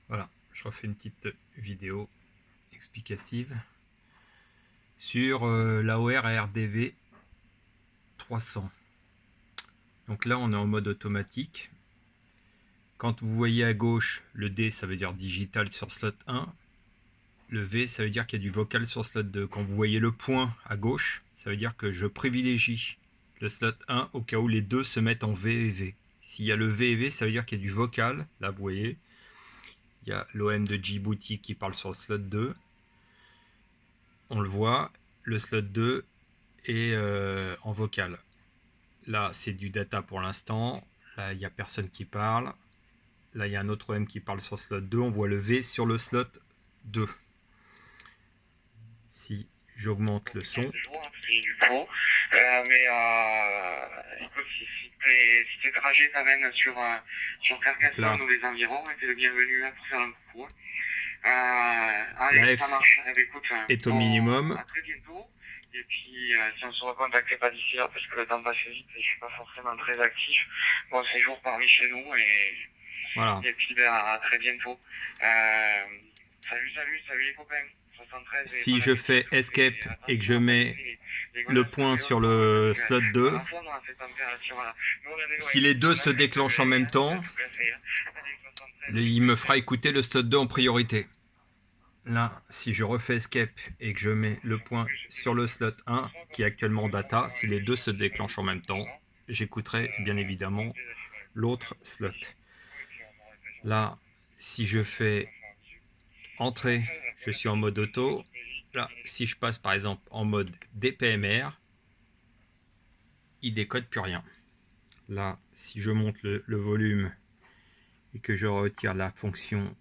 Voilà, je refais une petite vidéo explicative sur l'AOR ARDV 300. Donc là, on est en mode automatique. Quand vous voyez à gauche le D, ça veut dire digital sur slot 1. Le V, ça veut dire qu'il y a du vocal sur slot 2. Quand vous voyez le point à gauche, ça veut dire que je privilégie le slot 1 au cas où les deux se mettent en V et V. S'il y a le V et V, ça veut dire qu'il y a du vocal. Là, vous voyez, il y a l'OM de Djibouti qui parle sur le slot 2. On le voit, le slot 2 est en vocal. Là, c'est du data pour l'instant. Là, il n'y a personne qui parle. Là, il y a un autre OM qui parle sur slot 2. On voit le V sur le slot 2. Si j'augmente le son. Écoute, si tes trajets t'amènent sur Carcassonne ou les environs, t'es le bienvenu là pour faire un coucou. La F ça marche. Écoute, est au minimum. À très bientôt. Et puis, si on se recontacte pas d'ici là, parce que le temps passe vite et je suis pas forcément très actif, bon séjour parmi chez nous et, voilà. Et puis à très bientôt. Salut les copains. Si je fais Escape et que je mais le point sur le slot 2, si les deux se déclenchent en même temps, il me fera écouter le slot 2 en priorité. Là, si je refais Escape et que je mets le point sur le slot 1, qui est actuellement en data, si les deux se déclenchent en même temps, j'écouterai bien évidemment l'autre slot. Là, si je fais Entrée, je suis en mode auto. Là, si je passe par exemple en mode DPMR, il décode plus rien. Là, si je monte le volume et que je retire la fonction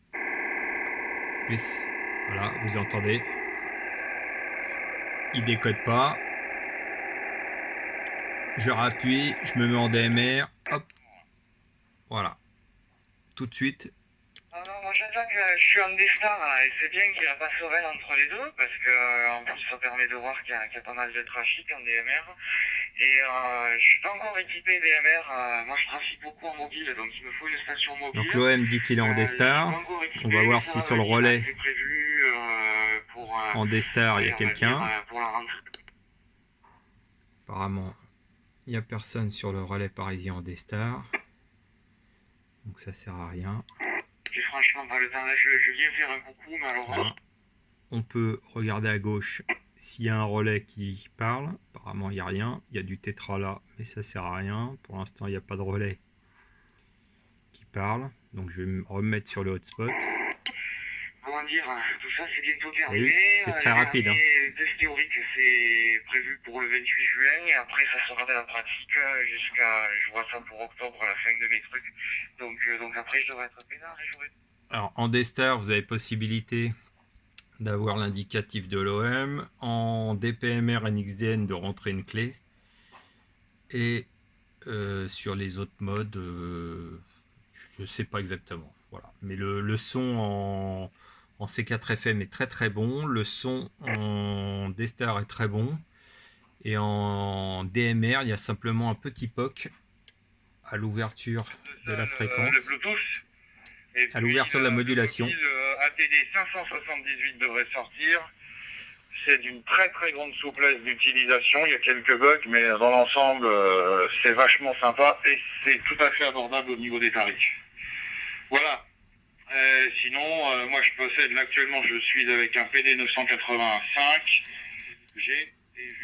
plus, voilà, vous entendez, il décode pas. Je rappuie, je me mets en DMR, hop, voilà, tout de suite. Moi j'attends que je suis en D-Star et c'est bien qu'il n'y a pas Sorel entre les deux parce que en plus ça permet de voir qu'il y a pas mal de trafic en DMR et je suis pas encore équipé DMR, moi je trafique beaucoup en mobile donc il me faut une station mobile. Donc l'OM dit qu'il est en D-Star, on va voir si sur le relais en D-Star il y a quelqu'un. Apparemment il n'y a personne sur le relais parisien en D-Star, donc ça sert à rien. J'ai franchement pas le temps, je viens faire un coucou malheureusement. Voilà. On peut regarder à gauche s'il y a un relais qui parle. Apparemment il n'y a rien, il y a du tétra là, mais ça sert à rien. Pour l'instant il n'y a pas de relais qui parle, donc je vais me remettre sur le hotspot. Comment dire, tout ça c'est bientôt terminé. C'est très rapide. Le test théorique c'est prévu pour le 28 juin et après ça sera de la pratique jusqu'à, je vois ça pour octobre, la fin de mes trucs. Donc après je devrais être peinard et jouer. Alors en D-Star vous avez possibilité d'avoir l'indicatif de l'OM, en DPMR NXDN de rentrer une clé, et sur les autres modes je sais pas exactement, voilà. Mais le son en C4FM est très très bon, le son en D-Star est très bon, et en DMR il y a simplement un petit POC à l'ouverture de la fréquence, à l'ouverture de la modulation. Le ATD 578 devrait sortir. C'est d'une très très grande souplesse d'utilisation, il y a quelques bugs, mais dans l'ensemble c'est vachement sympa et c'est tout à fait abordable au niveau des tarifs. Voilà. Sinon, moi je possède actuellement, je suis avec un PD 985.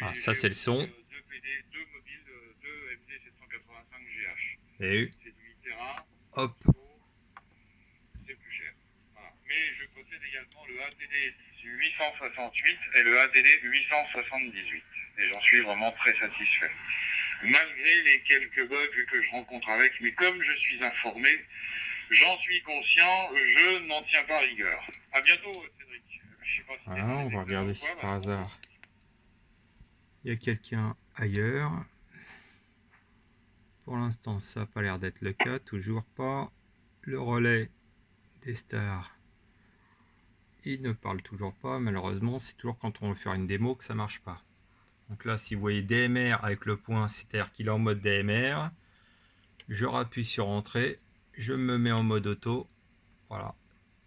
Ah, ça c'est le son. Deux PD, deux mobiles, deux MD 785 GH. Et c'est du 8 terrain. Hop. C'est plus cher. Voilà. Mais je possède également le ATD 868 et le ATD 878. Et j'en suis vraiment très satisfait. Malgré les quelques bugs que je rencontre avec, mais comme je suis informé, j'en suis conscient, je n'en tiens pas rigueur. A bientôt, Cédric. Je sais pas si voilà, on va regarder si par hasard il y a quelqu'un ailleurs. Pour l'instant, ça n'a pas l'air d'être le cas, toujours pas. Le relais des stars, il ne parle toujours pas, malheureusement. C'est toujours quand on veut faire une démo que ça marche pas. Donc là, si vous voyez DMR avec le point, c'est-à-dire qu'il est en mode DMR. Je rappuie sur entrée, je me mets en mode auto, voilà,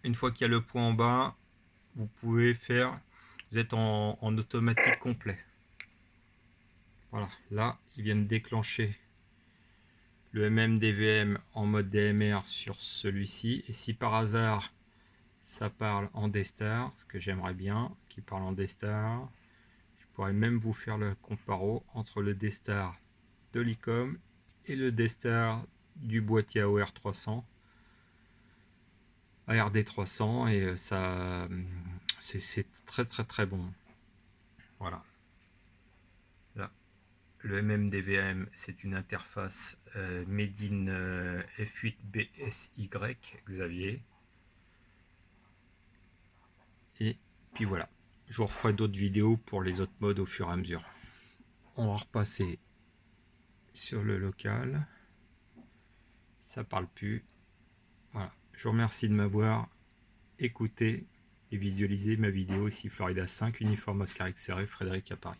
une fois qu'il y a le point en bas, vous pouvez faire, vous êtes en automatique complet. Voilà, là, ils viennent déclencher le MMDVM en mode DMR sur celui-ci. Et si par hasard, ça parle en D-Star, ce que j'aimerais bien, qu'il parle en D-Star, je pourrais même vous faire le comparo entre le D-Star de l'ICOM et le D-Star du boîtier AOR 300. ARD 300 et ça c'est très très très bon. Voilà. Là, le MMDVM, c'est une interface made in F8BSY Xavier. Et puis voilà. Je vous referai d'autres vidéos pour les autres modes au fur et à mesure. On va repasser sur le local. Ça parle plus. Voilà. Je vous remercie de m'avoir écouté et visualisé ma vidéo ici Florida 5 Uniforme Oscar XRE Frédéric à Paris.